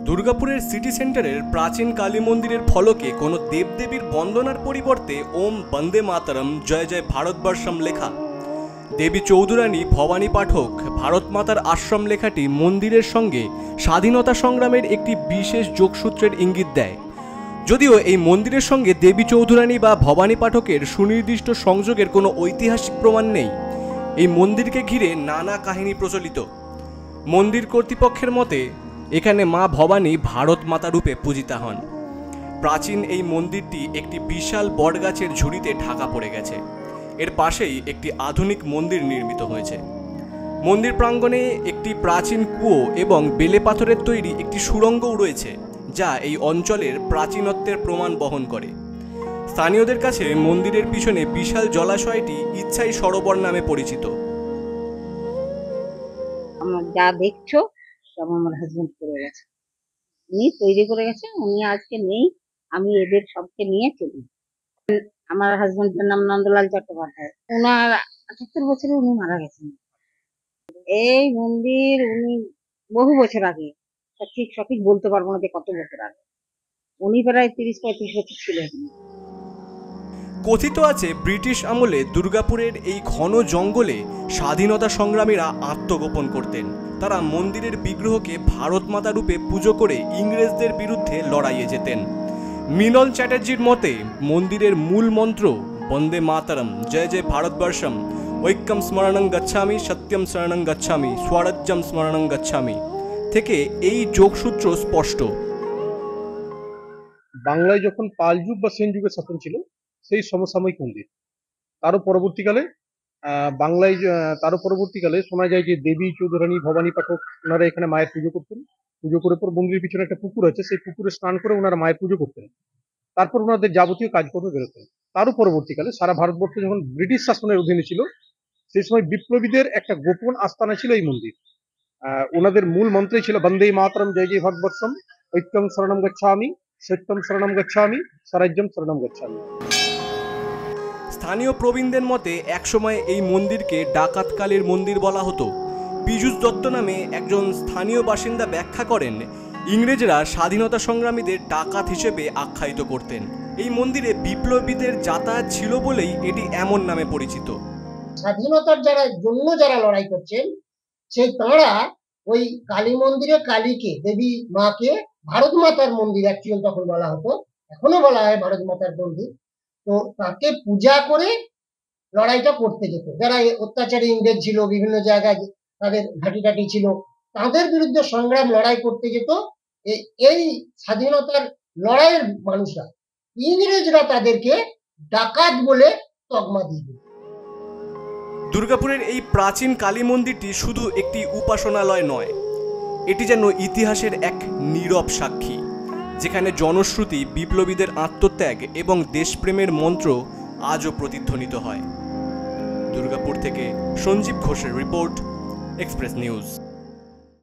দুর্গাপুরের সিটি সেন্টারের প্রাচীন কালী মন্দিরের ফলকে কোনো দেবদেবীর বন্দনার পরিবর্তে ওম বন্দে মাতরম জয় জয় ভারতবর্ষম লেখা। দেবী চৌধুরানী ভবানী পাঠক ভারত মাতার আশ্রম লেখাটি মন্দিরের সঙ্গে স্বাধীনতা সংগ্রামের একটি বিশেষ যোগসূত্রের ইঙ্গিত দেয়। যদিও এই মন্দিরের সঙ্গে দেবী চৌধুরানী বা ভবানী পাঠকের সুনির্দিষ্ট সংযোগের কোনো ঐতিহাসিক প্রমাণ নেই। এই মন্দিরকে ঘিরে নানা কাহিনী প্রচলিত। মন্দির কর্তৃপক্ষের মতে এখানে মা ভবানী ভারত মাতা রূপে পূজিতা হন। প্রাচীন এই মন্দিরটি একটি বিশাল বটগাছের ঝুড়িতে ঢাকা পড়ে গেছে। এর পাশেই একটি আধুনিক মন্দির নির্মিত হয়েছে। মন্দির প্রাঙ্গণে একটি প্রাচীন কুয়ো এবং বেলে পাথরের তৈরি একটি সুড়ঙ্গও রয়েছে, যা এই অঞ্চলের প্রাচীনত্বের প্রমাণ বহন করে। স্থানীয়দের কাছে মন্দিরের পিছনে বিশাল জলাশয়টি ইচ্ছাই সরোবর নামে পরিচিত। আমরা যা দেখছো সব আমার হাজবেন্ড করে গেছে, উনি তৈরি করে গেছে। উনি আজকে নেই, আমি এদের সবকে নিয়ে চলি। আমার হাজবেন্ডের নাম নন্দলাল চট্টোপাধ্যায়। উনার ৭৮ বছরে উনি মারা গেছেন। এই মন্দির উনি বহু বছর আগে, ঠিক সঠিক বলতে পারবো না যে কত বছর আগে, উনি প্রায় ৩০-৩৫ বছর ছিলেন। কথিত আছে ব্রিটিশ আমলে দুর্গাপুরের এই ঘন জঙ্গলে স্বাধীনতা সংগ্রামীরা আত্মগোপন করতেন। তারা মন্দিরের বিগ্রহকে ভারত মাতা রূপে পুজো করে ইংরেজদের বিরুদ্ধে লড়াইয়ে যেতেন। মৃণাল চ্যাটার্জির মতে মন্দিরের মূল মন্ত্র বন্দে মাতরম জয় জয় ভারতবর্ষম ঐক্যম স্মরণং গচ্ছামি সত্যম শরণং গচ্ছামি স্বরাজ্যম স্মরণং গচ্ছামি থেকে এই যোগসূত্র স্পষ্ট। বাংলায় যখন পাল যুগ বা সেন যুগের শাসন ছিল সেই সমসাময়িক মন্দির। তারও পরবর্তীকালে শোনা যায় যে দেবী চৌধুরানী ভবানী পাঠক ওনারা এখানে মায়ের পুজো করতেন। পুজো করে পর মন্দিরের পিছনে একটা পুকুর আছে, সেই পুকুরে স্নান করে ওনারা মায়ের পুজো করতেন। তারপর ওনাদের যাবতীয় কাজকর্ম বেরোতেন। তারও পরবর্তীকালে সারা ভারতবর্ষ যখন ব্রিটিশ শাসনের অধীনে ছিল, সেই সময় বিপ্লবীদের একটা গোপন আস্তানা ছিল এই মন্দির। ওনাদের মূল মন্ত্রই ছিল বন্দে মাতরম জয় জয় ভারতবর্ষম ঐক্যম শরণম গচ্ছামি সত্যম শরণম গচ্ছামি স্বরাজ্যম শরণম গচ্ছামি। স্থানীয় প্রবীণদের মতে একসময় এই মন্দিরকে ডাকাতকালীর মন্দির বলা হতো। পীযূষ দত্ত নামে একজন স্থানীয় বাসিন্দা ব্যাখ্যা করেন, ইংরেজরা স্বাধীনতা সংগ্রামীদের ডাকাত হিসেবে আখ্যায়িত করতেন। এই মন্দিরে বিপ্লবীদের যাতায়াত ছিল বলেই এটি এমন নামে পরিচিত। স্বাধীনতার যারা লড়াই করছেন সেই তাঁরা ওই কালী মন্দিরে কালীকে, দেবী মাকে ভারত মাতার মন্দির অ্যাকচুয়াল তখন বলা হতো, এখনো বলা হয় ভারত মাতার মন্দির। তো তাকে পূজা করে লড়াইটা করতে যেত। যারা অত্যাচারী ইংরেজ ছিল, বিভিন্ন জায়গায় তাদের ঘাঁটি ছিল, তাদের বিরুদ্ধে সংগ্রাম লড়াই করতে যেত এই স্বাধীনতার লড়াইয়ের মানুষরা। ইংরেজরা তাদেরকে ডাকাত বলে তকমা দিয়ে দিত। দুর্গাপুরের এই প্রাচীন কালী মন্দিরটি শুধু একটি উপাসনালয় নয়, এটি যেন ইতিহাসের এক নীরব সাক্ষী, যেখানে জনশ্রুতি, বিপ্লবীদের আত্মত্যাগ এবং দেশপ্রেমের মন্ত্র আজও প্রতিধ্বনিত হয়। দুর্গাপুর থেকে সঞ্জীব ঘোষের রিপোর্ট, এক্সপ্রেস নিউজ।